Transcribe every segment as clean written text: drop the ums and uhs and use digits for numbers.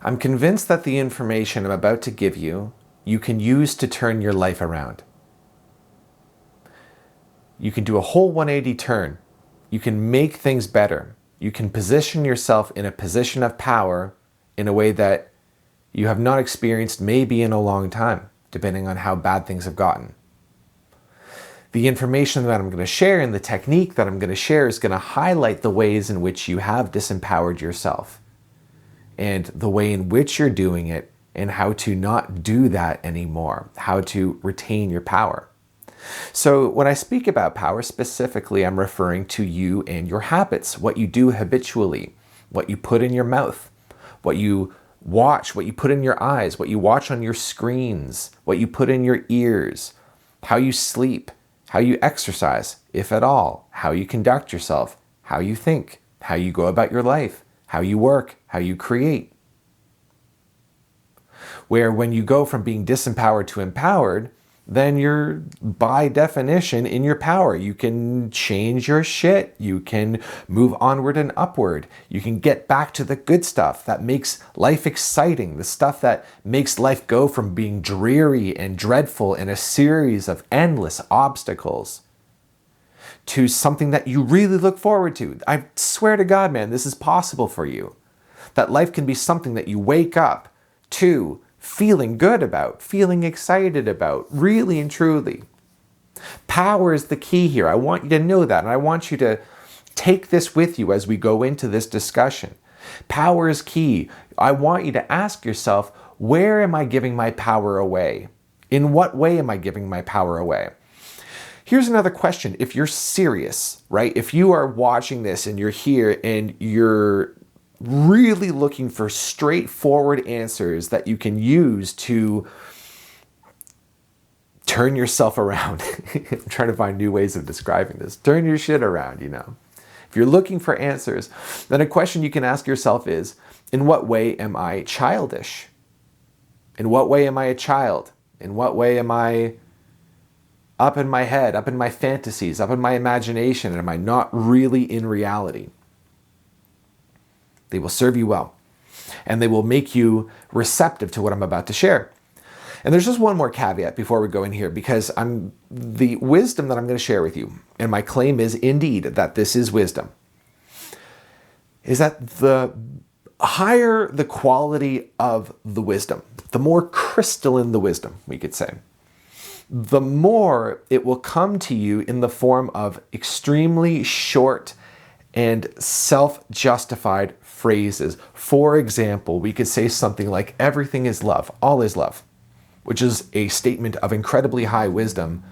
I'm convinced that the information I'm about to give you, you can use to turn your life around. You can do a whole 180 turn. You can make things better. You can position yourself in a position of power in a way that you have not experienced maybe in a long time, depending on how bad things have gotten. The information that I'm going to share and the technique that I'm going to share is going to highlight the ways in which you have disempowered yourself and the way in which you're doing it and how to not do that anymore, how to retain your power. So when I speak about power specifically, I'm referring to you and your habits, what you do habitually, what you put in your mouth, what you watch, what you put in your eyes, what you watch on your screens, what you put in your ears, how you sleep, how you exercise, if at all, how you conduct yourself, how you think, how you go about your life, how you work, how you create. Where when you go from being disempowered to empowered, then you're by definition in your power. You can change your shit. You can move onward and upward. You can get back to the good stuff that makes life exciting, the stuff that makes life go from being dreary and dreadful in a series of endless obstacles to something that you really look forward to. I swear to God, man, this is possible for you. That life can be something that you wake up to feeling good about, feeling excited about, really and truly. Power is the key here. I want you to know that, and I want you to take this with you as we go into this discussion. Power is key. I want you to ask yourself, where am I giving my power away? In what way am I giving my power away? Here's another question. If you're serious, right? If you are watching this and you're here and you're really looking for straightforward answers that you can use to turn yourself around. I'm trying to find new ways of describing this. Turn your shit around, you know. If you're looking for answers, then a question you can ask yourself is, in what way am I childish? In what way am I a child? In what way am I up in my head, up in my fantasies, up in my imagination, and am I not really in reality? They will serve you well, and they will make you receptive to what I'm about to share. And there's just one more caveat before we go in here, because the wisdom that I'm going to share with you, and my claim is indeed that this is wisdom, is that the higher the quality of the wisdom, the more crystalline the wisdom, we could say, the more it will come to you in the form of extremely short and self-justified phrases. For example, we could say something like, everything is love, all is love, which is a statement of incredibly high wisdom,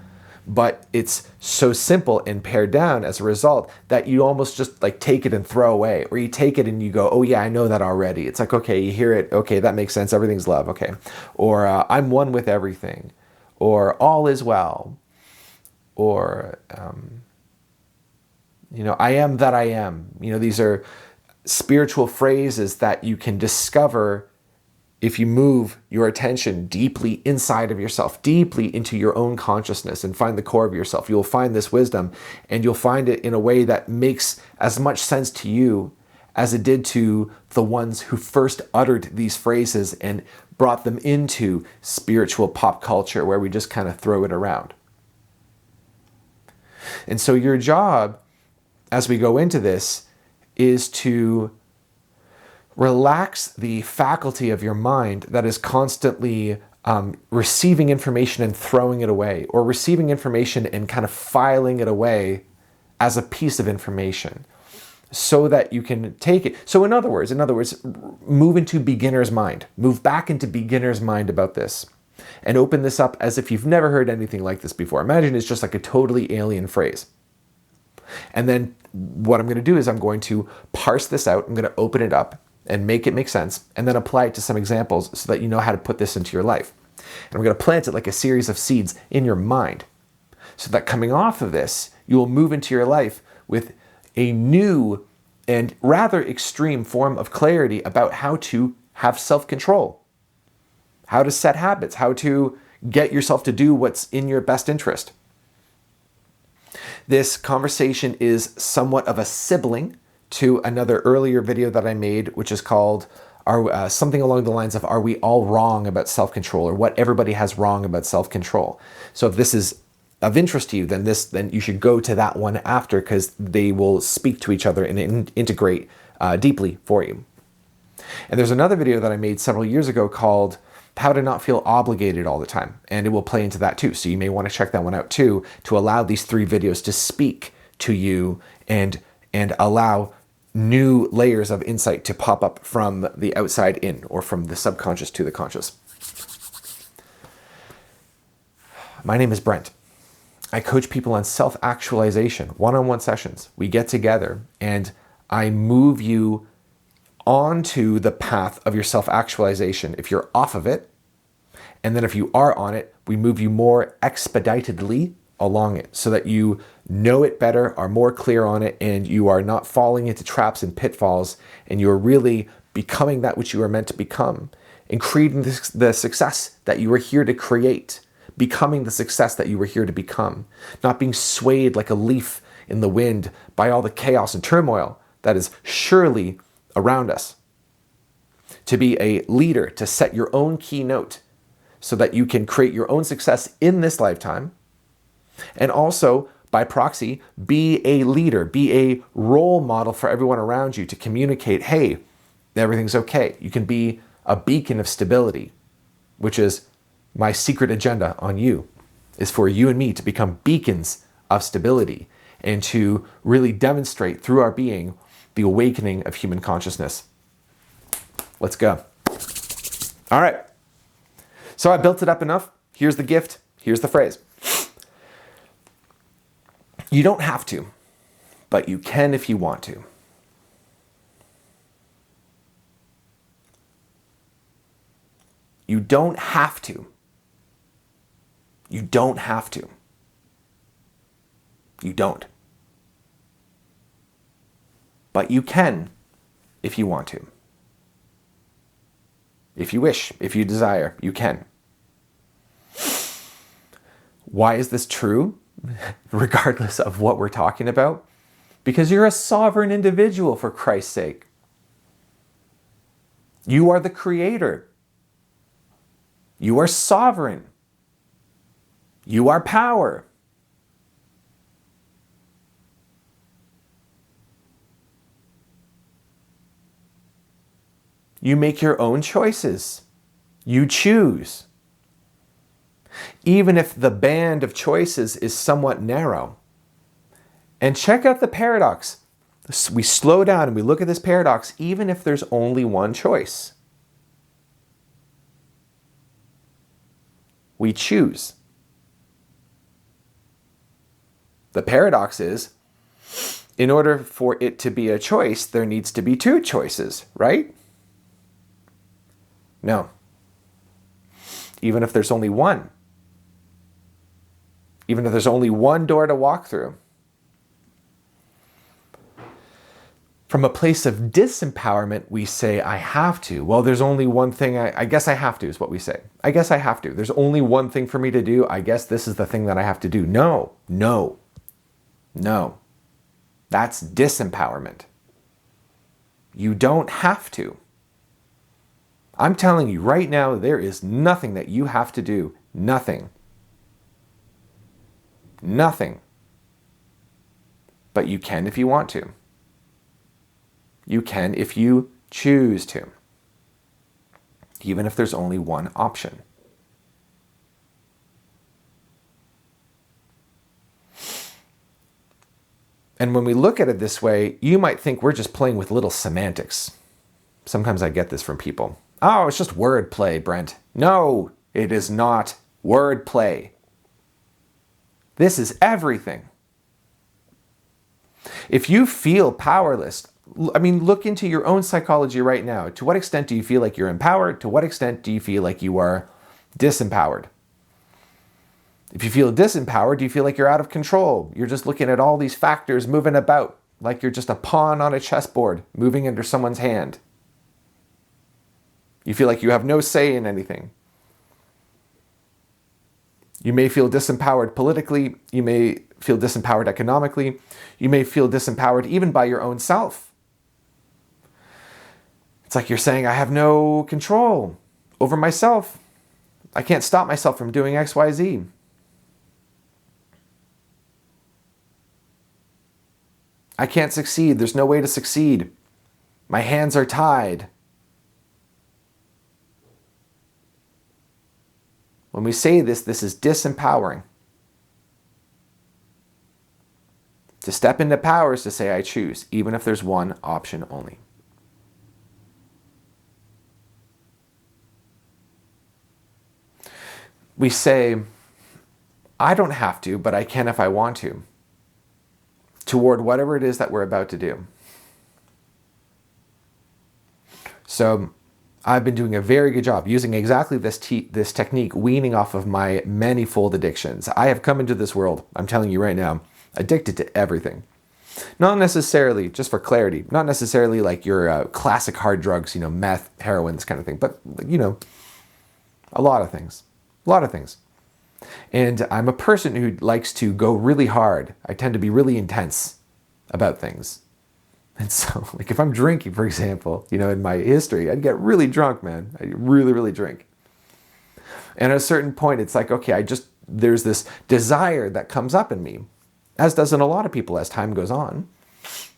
but it's so simple and pared down as a result that you almost just like take it and throw away, or you take it and you go, oh yeah, I know that already. It's like, okay, you hear it, okay, that makes sense, everything's love, okay. Or I'm one with everything, or all is well, or I am that I am. These are spiritual phrases that you can discover if you move your attention deeply inside of yourself, deeply into your own consciousness, and find the core of yourself. You'll find this wisdom, and you'll find it in a way that makes as much sense to you as it did to the ones who first uttered these phrases and brought them into spiritual pop culture, where we just kind of throw it around. And so your job, as we go into this, is to relax the faculty of your mind that is constantly receiving information and throwing it away, or receiving information and kind of filing it away as a piece of information, so that you can take it. So in other words, move into beginner's mind. Move back into beginner's mind about this, and open this up as if you've never heard anything like this before. Imagine it's just like a totally alien phrase. And then what I'm going to do is I'm going to parse this out. I'm going to open it up and make it make sense, and then apply it to some examples so that you know how to put this into your life. And I'm going to plant it like a series of seeds in your mind, so that coming off of this, you will move into your life with a new and rather extreme form of clarity about how to have self-control, how to set habits, how to get yourself to do what's in your best interest. This conversation is somewhat of a sibling to another earlier video that I made, which is called Are something along the lines of, are we all wrong about self-control, or what everybody has wrong about self-control? So if this is of interest to you, then you should go to that one after, because they will speak to each other and integrate deeply for you. And there's another video that I made several years ago called How to Not Feel Obligated All the Time, and it will play into that too. So you may want to check that one out too, to allow these 3 videos to speak to you and allow new layers of insight to pop up from the outside in, or from the subconscious to the conscious. My name is Brent. I coach people on self-actualization, one-on-one sessions. We get together and I move you onto the path of your self-actualization if you're off of it. And then if you are on it, we move you more expeditedly along it, so that you know it better, are more clear on it, and you are not falling into traps and pitfalls, and you are really becoming that which you are meant to become, and creating the success that you are here to create, becoming the success that you were here to become, not being swayed like a leaf in the wind by all the chaos and turmoil that is surely around us. To be a leader, to set your own keynote so that you can create your own success in this lifetime, and also, by proxy, be a leader, be a role model for everyone around you, to communicate, hey, everything's okay. You can be a beacon of stability, which is my secret agenda on you, is for you and me to become beacons of stability and to really demonstrate through our being the awakening of human consciousness. Let's go. All right. So I built it up enough. Here's the gift. Here's the phrase. You don't have to, but you can if you want to. You don't have to. You don't have to. You don't. But you can if you want to. If you wish, if you desire, you can. Why is this true? Regardless of what we're talking about? Because you're a sovereign individual, for Christ's sake. You are the creator. You are sovereign. You are power. You make your own choices. You choose. Even if the band of choices is somewhat narrow. And check out the paradox. We slow down and we look at this paradox, even if there's only one choice. We choose. The paradox is, in order for it to be a choice, there needs to be 2 choices, right? No. Even if there's only one. Even if there's only one door to walk through. From a place of disempowerment, we say, I have to. Well, there's only one thing, I guess I have to, is what we say. I guess I have to. There's only one thing for me to do. I guess this is the thing that I have to do. No, no, no. That's disempowerment. You don't have to. I'm telling you right now, there is nothing that you have to do. Nothing. Nothing. But you can if you want to. You can if you choose to. Even if there's only one option. And when we look at it this way, you might think we're just playing with little semantics. Sometimes I get this from people. Oh, it's just wordplay, Brent. No, it is not wordplay. This is everything. If you feel powerless, I mean, look into your own psychology right now. To what extent do you feel like you're empowered? To what extent do you feel like you are disempowered? If you feel disempowered, do you feel like you're out of control? You're just looking at all these factors moving about, like you're just a pawn on a chessboard moving under someone's hand. You feel like you have no say in anything. You may feel disempowered politically. You may feel disempowered economically. You may feel disempowered even by your own self. It's like you're saying, I have no control over myself. I can't stop myself from doing X, Y, Z. I can't succeed. There's no way to succeed. My hands are tied. When we say this, this is disempowering. To step into power is to say, I choose, even if there's one option only. We say, I don't have to, but I can if I want to, toward whatever it is that we're about to do. So I've been doing a very good job using exactly this technique, weaning off of my manifold addictions. I have come into this world, I'm telling you right now, addicted to everything. Not necessarily, just for clarity, not necessarily like your classic hard drugs, meth, heroin, this kind of thing, but, a lot of things. A lot of things. And I'm a person who likes to go really hard. I tend to be really intense about things. And so, like if I'm drinking, for example, in my history, I'd get really drunk, man. I really, really drink. And at a certain point, it's like, okay, there's this desire that comes up in me, as does in a lot of people as time goes on.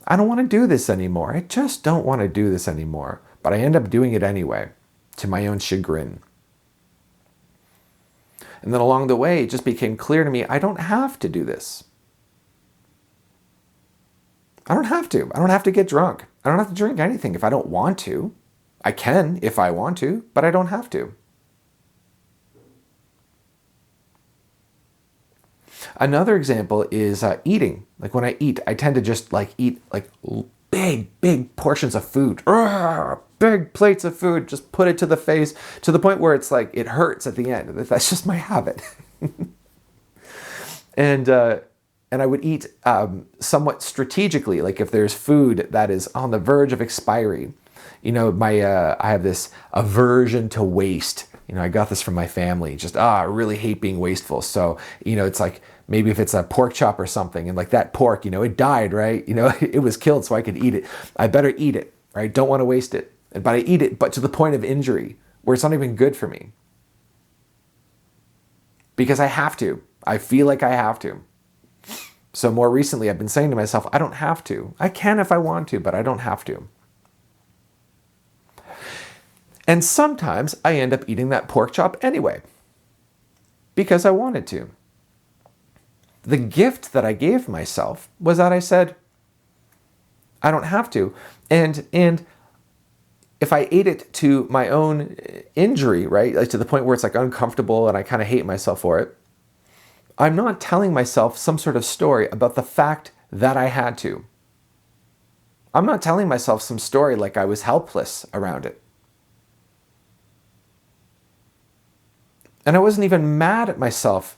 I don't want to do this anymore. I just don't want to do this anymore. But I end up doing it anyway, to my own chagrin. And then along the way, it just became clear to me, I don't have to do this. I don't have to. I don't have to get drunk. I don't have to drink anything if I don't want to. I can if I want to, but I don't have to. Another example is eating. Like when I eat, I tend to just eat big portions of food. Big plates of food, just put it to the face to the point where it's like it hurts at the end. That's just my habit. And I would eat somewhat strategically, like if there's food that is on the verge of expiry. I have this aversion to waste. I got this from my family. Just I really hate being wasteful. So it's like maybe if it's a pork chop or something, and like that pork, it died, right? It was killed so I could eat it. I better eat it, right? Don't want to waste it. But I eat it, but to the point of injury, where it's not even good for me. Because I have to. I feel like I have to. So more recently, I've been saying to myself, I don't have to. I can if I want to, but I don't have to. And sometimes I end up eating that pork chop anyway, because I wanted to. The gift that I gave myself was that I said, I don't have to. And if I ate it to my own injury, right, like to the point where it's like uncomfortable and I kind of hate myself for it, I'm not telling myself some sort of story about the fact that I had to. I'm not telling myself some story like I was helpless around it. And I wasn't even mad at myself,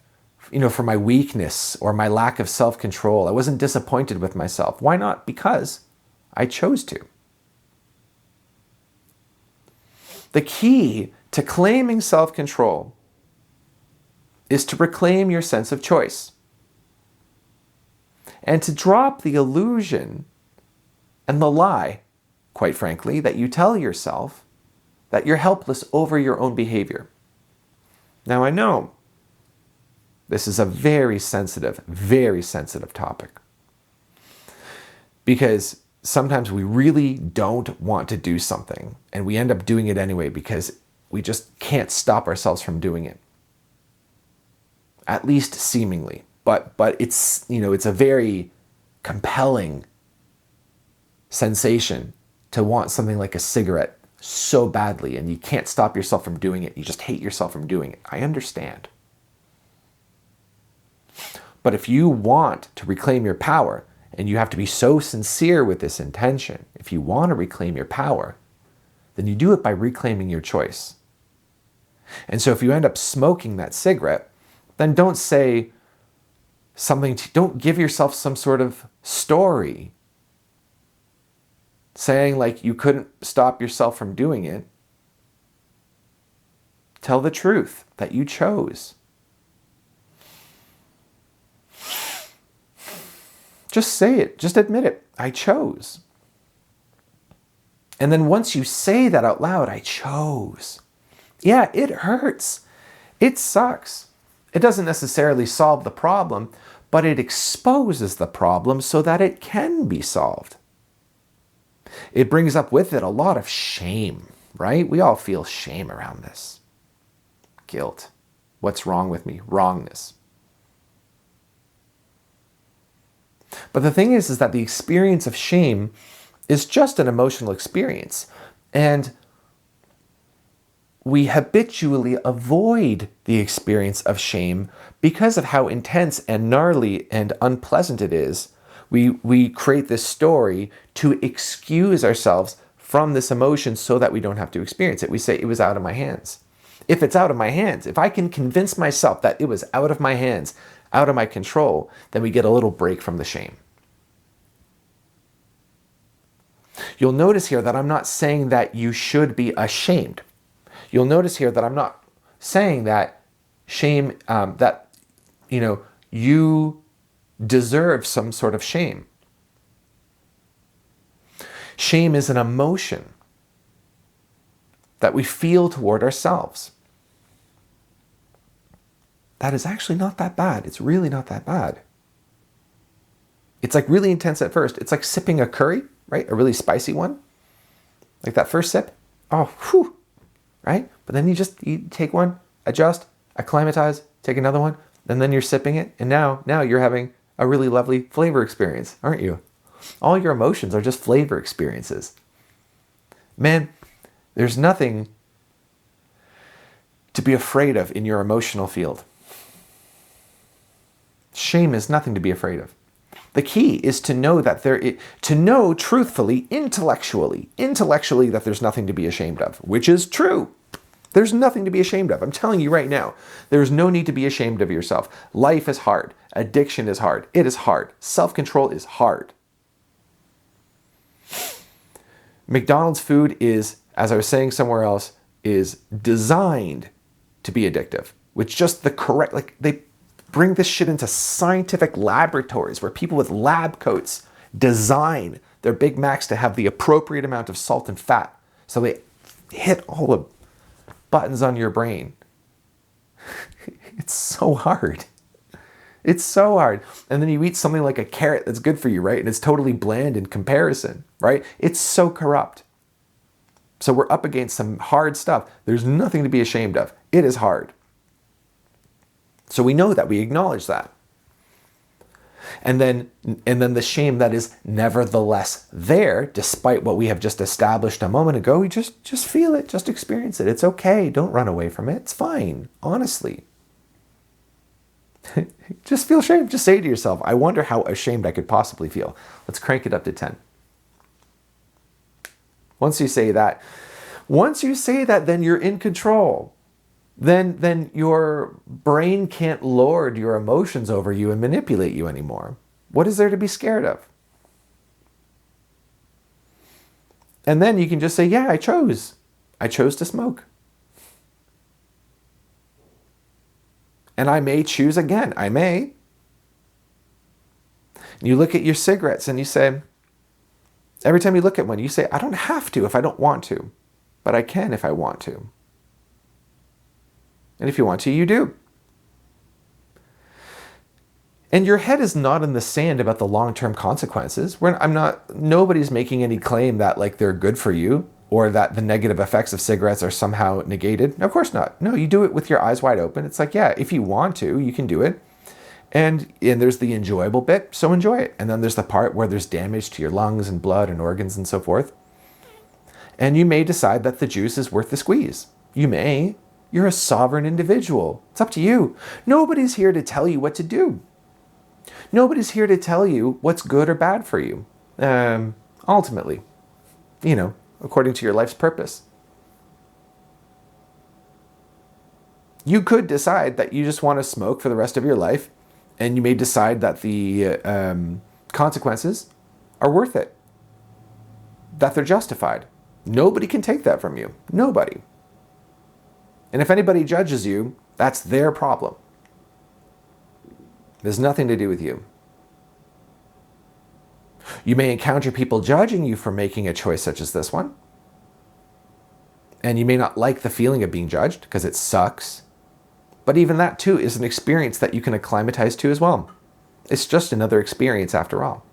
for my weakness or my lack of self-control. I wasn't disappointed with myself. Why not? Because I chose to. The key to claiming self-control is to reclaim your sense of choice and to drop the illusion and the lie, quite frankly, that you tell yourself that you're helpless over your own behavior. Now, I know this is a very sensitive topic, because sometimes we really don't want to do something and we end up doing it anyway because we just can't stop ourselves from doing it. At least seemingly. But it's, it's a very compelling sensation to want something like a cigarette so badly, and you can't stop yourself from doing it. You just hate yourself from doing it. I understand. But if you want to reclaim your power, and you have to be so sincere with this intention, if you want to reclaim your power, then you do it by reclaiming your choice. And so if you end up smoking that cigarette, then don't say something, don't give yourself some sort of story saying like you couldn't stop yourself from doing it. Tell the truth that you chose. Just say it. Just admit it. I chose. And then once you say that out loud, I chose. Yeah, it hurts. It sucks. It doesn't necessarily solve the problem, but it exposes the problem so that it can be solved. It brings up with it a lot of shame, right? We all feel shame around this. Guilt. What's wrong with me? Wrongness. But the thing is that the experience of shame is just an emotional experience. And we habitually avoid the experience of shame because of how intense and gnarly and unpleasant it is. We create this story to excuse ourselves from this emotion so that we don't have to experience it. We say, it was out of my hands. If it's out of my hands, if I can convince myself that it was out of my hands, out of my control, then we get a little break from the shame. You'll notice here that I'm not saying that you should be ashamed. You'll notice here that I'm not saying that shame, you deserve some sort of shame. Shame is an emotion that we feel toward ourselves. That is actually not that bad. It's really not that bad. It's like really intense at first. It's like sipping a curry, right? A really spicy one. Like that first sip. Oh, whew, right? But then you take one, adjust, acclimatize, take another one, and then you're sipping it. And now you're having a really lovely flavor experience, aren't you? All your emotions are just flavor experiences. Man, there's nothing to be afraid of in your emotional field. Shame is nothing to be afraid of. The key is to know that to know truthfully, intellectually that there's nothing to be ashamed of, which is true. There's nothing to be ashamed of. I'm telling you right now, there's no need to be ashamed of yourself. Life is hard. Addiction is hard. It is hard. Self-control is hard. McDonald's food is, as I was saying somewhere else, is designed to be addictive. With just the correct, they bring this shit into scientific laboratories where people with lab coats design their Big Macs to have the appropriate amount of salt and fat. So they hit all the buttons on your brain. It's so hard. It's so hard. And then you eat something like a carrot that's good for you, right? And it's totally bland in comparison, right? It's so corrupt. So we're up against some hard stuff. There's nothing to be ashamed of. It is hard. So we know that, we acknowledge that. And then the shame that is nevertheless there, despite what we have just established a moment ago, we just feel it, just experience it. It's okay. Don't run away from it. It's fine, honestly. Just feel shame. Just say to yourself, I wonder how ashamed I could possibly feel. Let's crank it up to 10. Once you say that, then you're in control. Then your brain can't lord your emotions over you and manipulate you anymore. What is there to be scared of? And then you can just say, yeah, I chose to smoke. And I may choose again. I may. You look at your cigarettes and you say, every time you look at one, you say, I don't have to if I don't want to, but I can if I want to. And if you want to, you do. And your head is not in the sand about the long-term consequences. Nobody's making any claim that they're good for you or that the negative effects of cigarettes are somehow negated. Of course not. No, you do it with your eyes wide open. It's like, yeah, if you want to, you can do it. And there's the enjoyable bit, so enjoy it. And then there's the part where there's damage to your lungs and blood and organs and so forth. And you may decide that the juice is worth the squeeze. You may. You're a sovereign individual. It's up to you. Nobody's here to tell you what to do. Nobody's here to tell you what's good or bad for you. Ultimately, according to your life's purpose. You could decide that you just want to smoke for the rest of your life, and you may decide that the consequences are worth it, that they're justified. Nobody can take that from you. Nobody. And if anybody judges you, that's their problem. There's nothing to do with you. You may encounter people judging you for making a choice such as this one. And you may not like the feeling of being judged because it sucks. But even that too is an experience that you can acclimatize to as well. It's just another experience after all.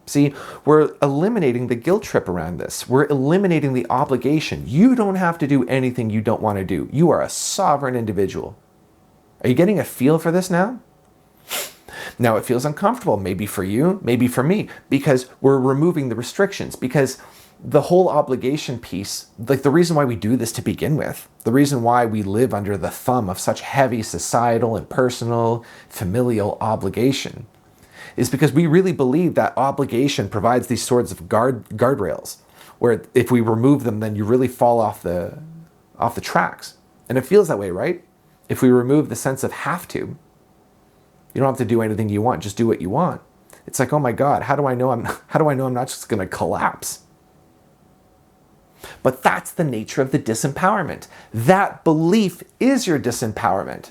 See, we're eliminating the guilt trip around this. We're eliminating the obligation. You don't have to do anything you don't want to do. You are a sovereign individual. Are you getting a feel for this now? Now it feels uncomfortable, maybe for you, maybe for me, because we're removing the restrictions, because the whole obligation piece, like the reason why we do this to begin with, the reason why we live under the thumb of such heavy societal and personal, familial obligation, is because we really believe that obligation provides these sorts of guardrails, where if we remove them, then you really fall off the tracks. And it feels that way, right? If we remove the sense of have to, you don't have to do anything you want, just do what you want. It's like, oh my God, how do I know I'm not just gonna collapse? But that's the nature of the disempowerment. That belief is your disempowerment.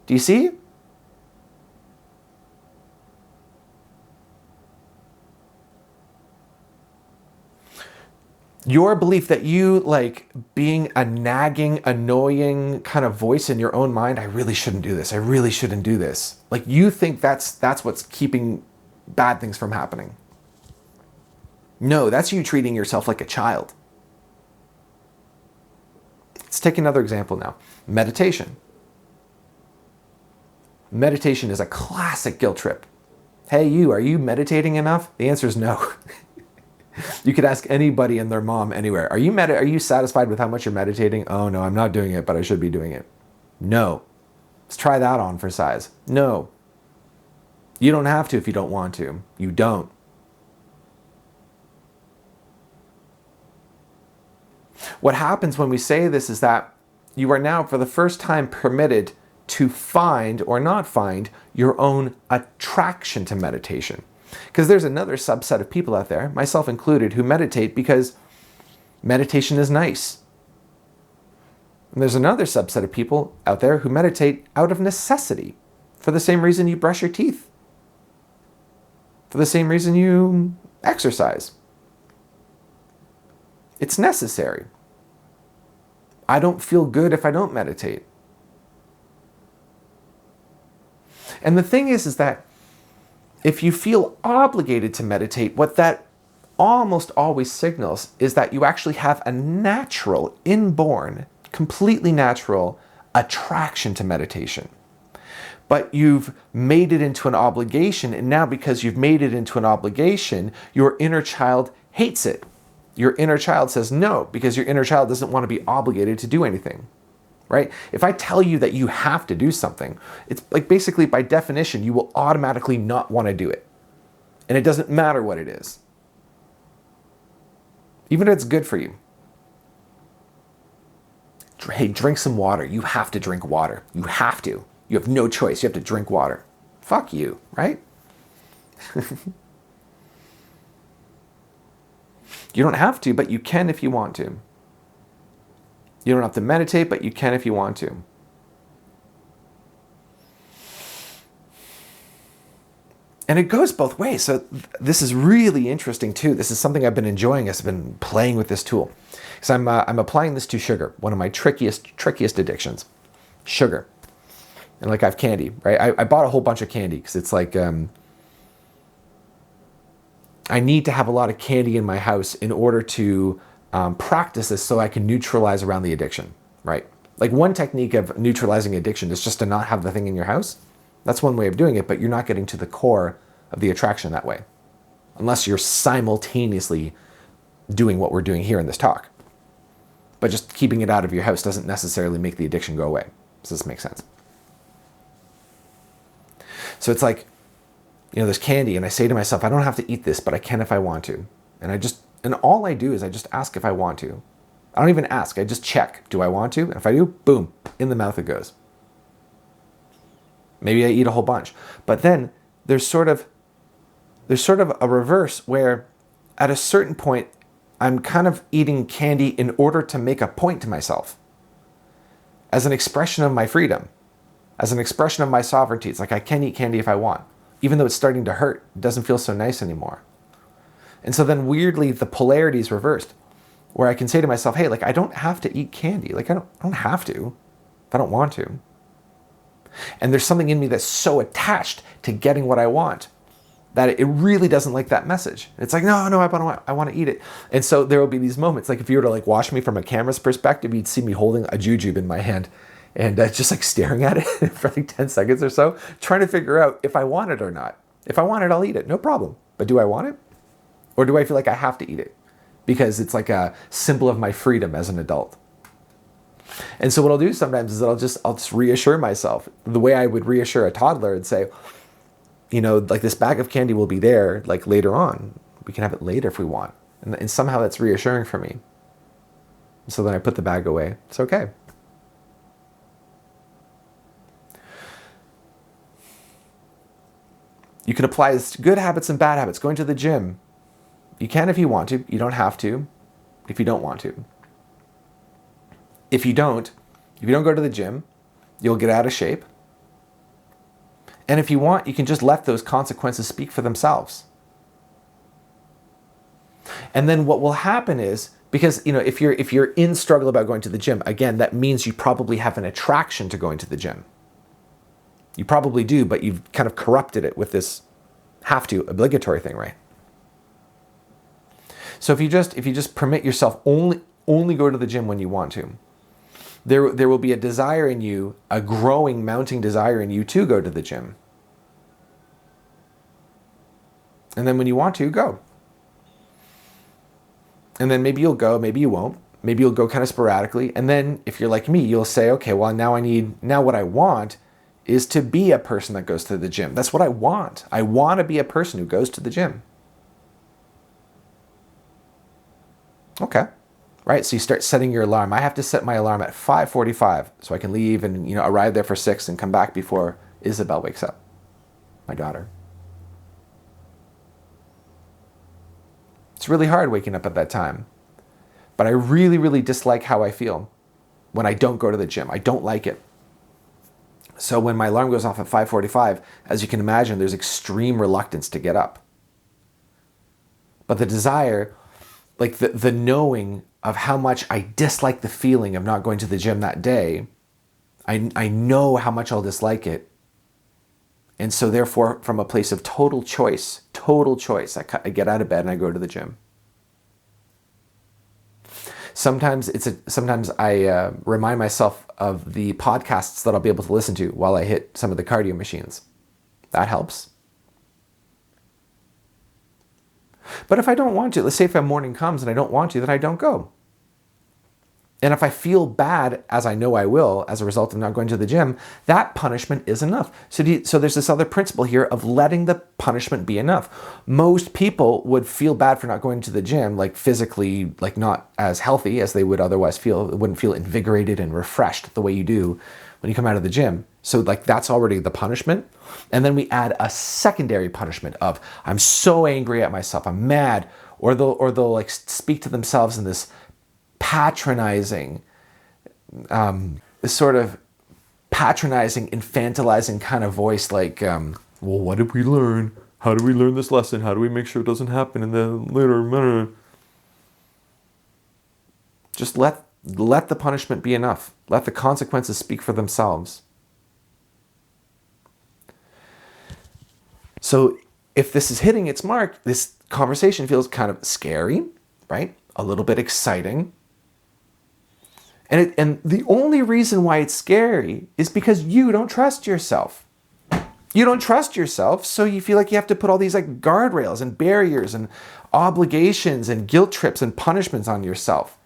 Do you see? Your belief that you like being a nagging, annoying kind of voice in your own mind, I really shouldn't do this. I really shouldn't do this. Like you think that's what's keeping bad things from happening. No, that's you treating yourself like a child. Let's take another example now. Meditation. Meditation is a classic guilt trip. Hey, are you meditating enough? The answer is no. You could ask anybody and their mom anywhere. Are you satisfied with how much you're meditating? Oh no, I'm not doing it, but I should be doing it. No. Let's try that on for size. No. You don't have to if you don't want to. You don't. What happens when we say this is that you are now for the first time permitted to find or not find your own attraction to meditation. Because there's another subset of people out there, myself included, who meditate because meditation is nice. And there's another subset of people out there who meditate out of necessity, for the same reason you brush your teeth, for the same reason you exercise. It's necessary. I don't feel good if I don't meditate. And the thing is that if you feel obligated to meditate, what that almost always signals is that you actually have a natural, inborn, completely natural attraction to meditation. But you've made it into an obligation, and now because you've made it into an obligation, your inner child hates it. Your inner child says no, because your inner child doesn't want to be obligated to do anything. Right? If I tell you that you have to do something, it's like basically by definition, you will automatically not want to do it. And it doesn't matter what it is. Even if it's good for you. Hey, drink some water. You have to drink water. You have to. You have no choice. You have to drink water. Fuck you, right? You don't have to, but you can if you want to. You don't have to meditate, but you can if you want to. And it goes both ways. So this is really interesting too. This is something I've been enjoying as I've been playing with this tool. Because I'm applying this to sugar, one of my trickiest addictions. Sugar. And like I have candy, right? I bought a whole bunch of candy because it's like I need to have a lot of candy in my house in order to practice this so I can neutralize around the addiction, right? Like one technique of neutralizing addiction is just to not have the thing in your house. That's one way of doing it, but you're not getting to the core of the attraction that way, unless you're simultaneously doing what we're doing here in this talk. But just keeping it out of your house doesn't necessarily make the addiction go away. Does this make sense? So it's like, there's candy, and I say to myself, I don't have to eat this, but I can if I want to. And all I do is I just ask if I want to. I don't even ask, I just check. Do I want to? And if I do, boom, in the mouth it goes. Maybe I eat a whole bunch. But then there's sort of a reverse where at a certain point, I'm kind of eating candy in order to make a point to myself. As an expression of my freedom. As an expression of my sovereignty. It's like I can eat candy if I want. Even though it's starting to hurt, it doesn't feel so nice anymore. And so then weirdly, the polarity is reversed. where I can say to myself, hey, like, I don't have to eat candy. Like, I don't have to if I don't want to. And there's something in me that's so attached to getting what I want that it really doesn't like that message. It's like, no, I want to eat it. And so there will be these moments, like if you were to like watch me from a camera's perspective, you'd see me holding a jujube in my hand and just like staring at it for like 10 seconds or so, trying to figure out if I want it or not. If I want it, I'll eat it, no problem. But do I want it? Or do I feel like I have to eat it? Because it's like a symbol of my freedom as an adult. And so what I'll do sometimes is that I'll just reassure myself the way I would reassure a toddler and say, you know, like this bag of candy will be there like later on. We can have it later if we want. And somehow that's reassuring for me. So then I put the bag away. It's okay. You can apply this to good habits and bad habits. Going to the gym. You can if you want to. You don't have to if you don't want to. If you don't go to the gym, you'll get out of shape. And if you want, you can just let those consequences speak for themselves. And then what will happen is, because you know, if you're in struggle about going to the gym, again, that means you probably have an attraction to going to the gym. You probably do, but you've kind of corrupted it with this have to obligatory thing, right? So if you just permit yourself only go to the gym when you want to, there will be a desire in you, a growing, mounting desire in you to go to the gym. And then when you want to, go. And then maybe you'll go, maybe you won't. Maybe you'll go kind of sporadically. And then if you're like me, you'll say, okay, well, now what I want is to be a person that goes to the gym. That's what I want. I want to be a person who goes to the gym. Okay. Right, so you start setting your alarm. I have to set my alarm at 5:45 so I can leave and arrive there for 6 and come back before Isabel wakes up, my daughter. It's really hard waking up at that time, but I really, really dislike how I feel when I don't go to the gym. I don't like it. So when my alarm goes off at 5:45, as you can imagine, there's extreme reluctance to get up. But the desire, like the knowing of how much I dislike the feeling of not going to the gym that day, I know how much I'll dislike it. And so therefore, from a place of total choice, I get out of bed and I go to the gym. Sometimes I remind myself of the podcasts that I'll be able to listen to while I hit some of the cardio machines. That helps. But if I don't want to, let's say if a morning comes and I don't want to, then I don't go. And if I feel bad, as I know I will, as a result of not going to the gym, that punishment is enough. So there's this other principle here of letting the punishment be enough. Most people would feel bad for not going to the gym, like physically, like not as healthy as they would otherwise feel. It wouldn't feel invigorated and refreshed the way you do when you come out of the gym. So like that's already the punishment. And then we add a secondary punishment of, I'm so angry at myself, I'm mad, or they'll like speak to themselves in this patronizing, this sort of patronizing, infantilizing kind of voice, like, well, what did we learn? How do we learn this lesson? How do we make sure it doesn't happen in the later? Just let the punishment be enough. Let the consequences speak for themselves. So if this is hitting its mark, this conversation feels kind of scary, right? A little bit exciting. And the only reason why it's scary is because you don't trust yourself. You don't trust yourself, so you feel like you have to put all these like guardrails and barriers and obligations and guilt trips and punishments on yourself.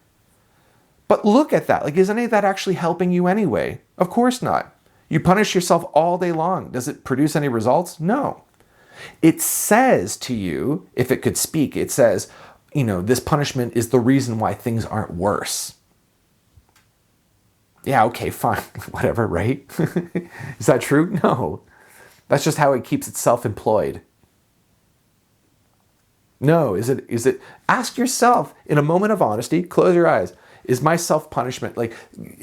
But look at that. Like, is any of that actually helping you anyway? Of course not. You punish yourself all day long. Does it produce any results? No. It says to you, if it could speak, it says, this punishment is the reason why things aren't worse. Yeah, okay, fine, whatever, right? Is that true? No. That's just how it keeps itself employed. No, is it? Ask yourself in a moment of honesty, close your eyes. Is my self-punishment,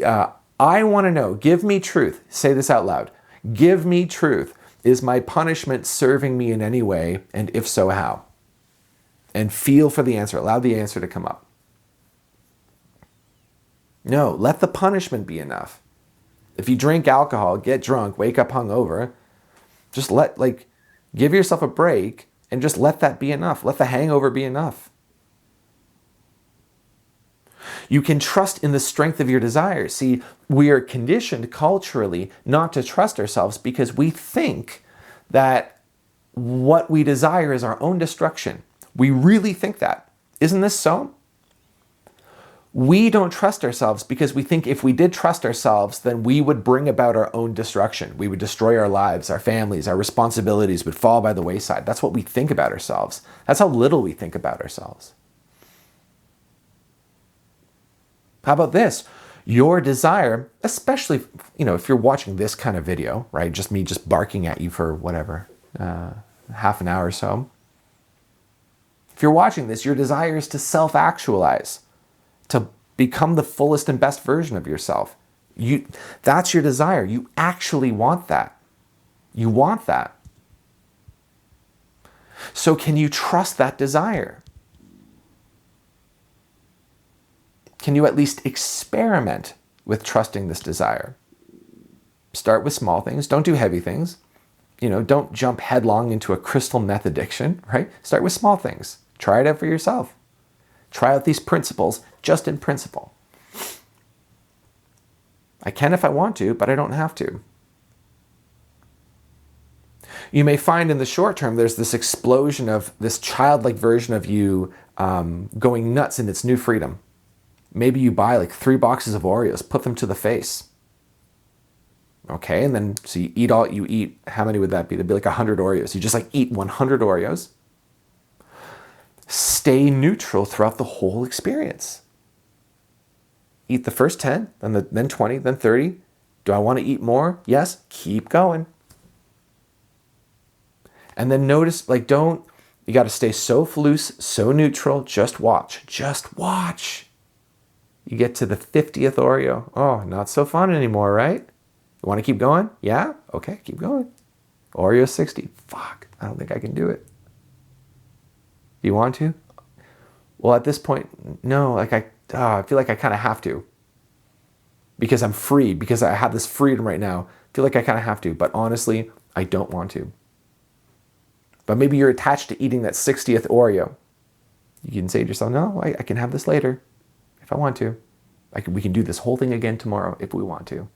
I want to know, give me truth. Say this out loud. Give me truth. Is my punishment serving me in any way? And if so, how? And feel for the answer. Allow the answer to come up. No, let the punishment be enough. If you drink alcohol, get drunk, wake up hungover, just give yourself a break and just let that be enough. Let the hangover be enough. You can trust in the strength of your desires. See, we are conditioned culturally not to trust ourselves because we think that what we desire is our own destruction. We really think that. Isn't this so? We don't trust ourselves because we think if we did trust ourselves, then we would bring about our own destruction. We would destroy our lives, our families, our responsibilities would fall by the wayside. That's what we think about ourselves. That's how little we think about ourselves. How about this? Your desire, especially, if you're watching this kind of video, right? Just me just barking at you for whatever, half an hour or so. If you're watching this, your desire is to self-actualize, to become the fullest and best version of yourself. That's your desire. You actually want that. You want that. So can you trust that desire? Can you at least experiment with trusting this desire? Start with small things. Don't do heavy things. Don't jump headlong into a crystal meth addiction, right? Start with small things. Try it out for yourself. Try out these principles just in principle. I can if I want to, but I don't have to. You may find in the short term there's this explosion of this childlike version of you going nuts in its new freedom. Maybe you buy 3 boxes of Oreos, put them to the face. Okay, and then so you eat, how many would that be? That'd be 100 Oreos. You just eat 100 Oreos. Stay neutral throughout the whole experience. Eat the first 10, then 20, then 30. Do I want to eat more? Yes, keep going. And then notice, you got to stay so loose, so neutral, just watch. Just watch. You get to the 50th Oreo. Oh, not so fun anymore, right? You want to keep going? Yeah? Okay, keep going. Oreo 60. Fuck, I don't think I can do it. You want to? Well, at this point, no, I feel like I kind of have to. Because I'm free, because I have this freedom right now. I feel like I kind of have to, but honestly, I don't want to. But maybe you're attached to eating that 60th Oreo. You can say to yourself, no, I can have this later if I want to. We can do this whole thing again tomorrow if we want to.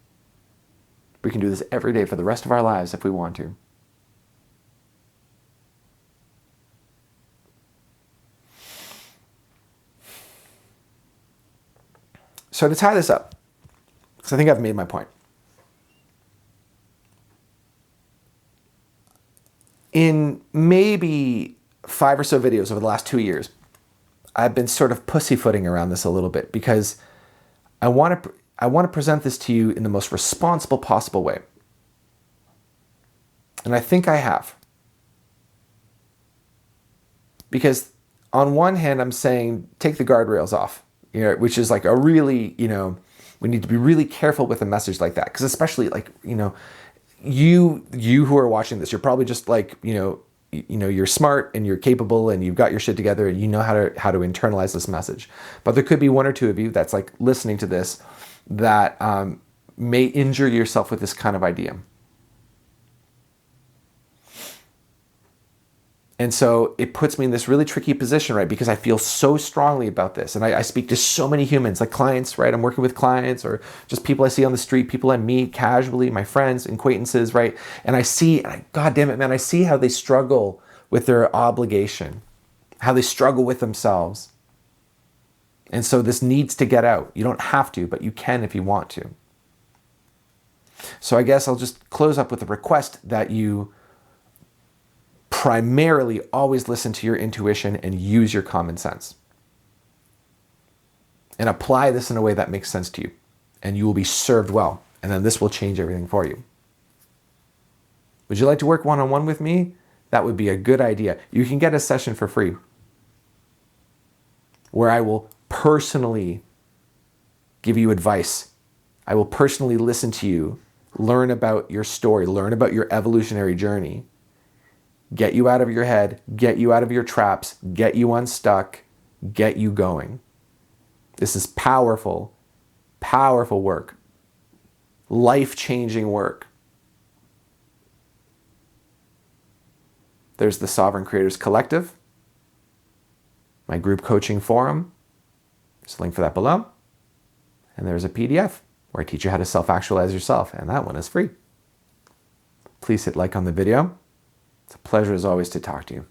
We can do this every day for the rest of our lives if we want to. So to tie this up, because I think I've made my point. In maybe 5 or so videos over the last 2 years, I've been sort of pussyfooting around this a little bit because I want to present this to you in the most responsible possible way. And I think I have. Because on one hand, I'm saying take the guardrails off, which is a really, we need to be really careful with a message like that. Because especially you who are watching this, you're probably just you're smart and you're capable and you've got your shit together and you know how to internalize this message. But there could be 1 or 2 of you that's listening to this that may injure yourself with this kind of idea. And so it puts me in this really tricky position, right? Because I feel so strongly about this. And I speak to so many humans, clients, right? I'm working with clients or just people I see on the street, people I meet casually, my friends, acquaintances, right? And God damn it, man, I see how they struggle with their obligation, how they struggle with themselves. And so this needs to get out. You don't have to, but you can if you want to. So I guess I'll just close up with a request that you primarily always listen to your intuition and use your common sense. And apply this in a way that makes sense to you. And you will be served well. And then this will change everything for you. Would you like to work one-on-one with me? That would be a good idea. You can get a session for free where I will personally give you advice. I will personally listen to you, learn about your story, learn about your evolutionary journey, get you out of your head, get you out of your traps, get you unstuck, get you going. This is powerful, Powerful work. Life-changing work. There's the Sovereign Creators Collective, my group coaching forum. There's a link for that below. And there's a PDF where I teach you how to self-actualize yourself, and that one is free. Please hit like on the video. It's a pleasure as always to talk to you.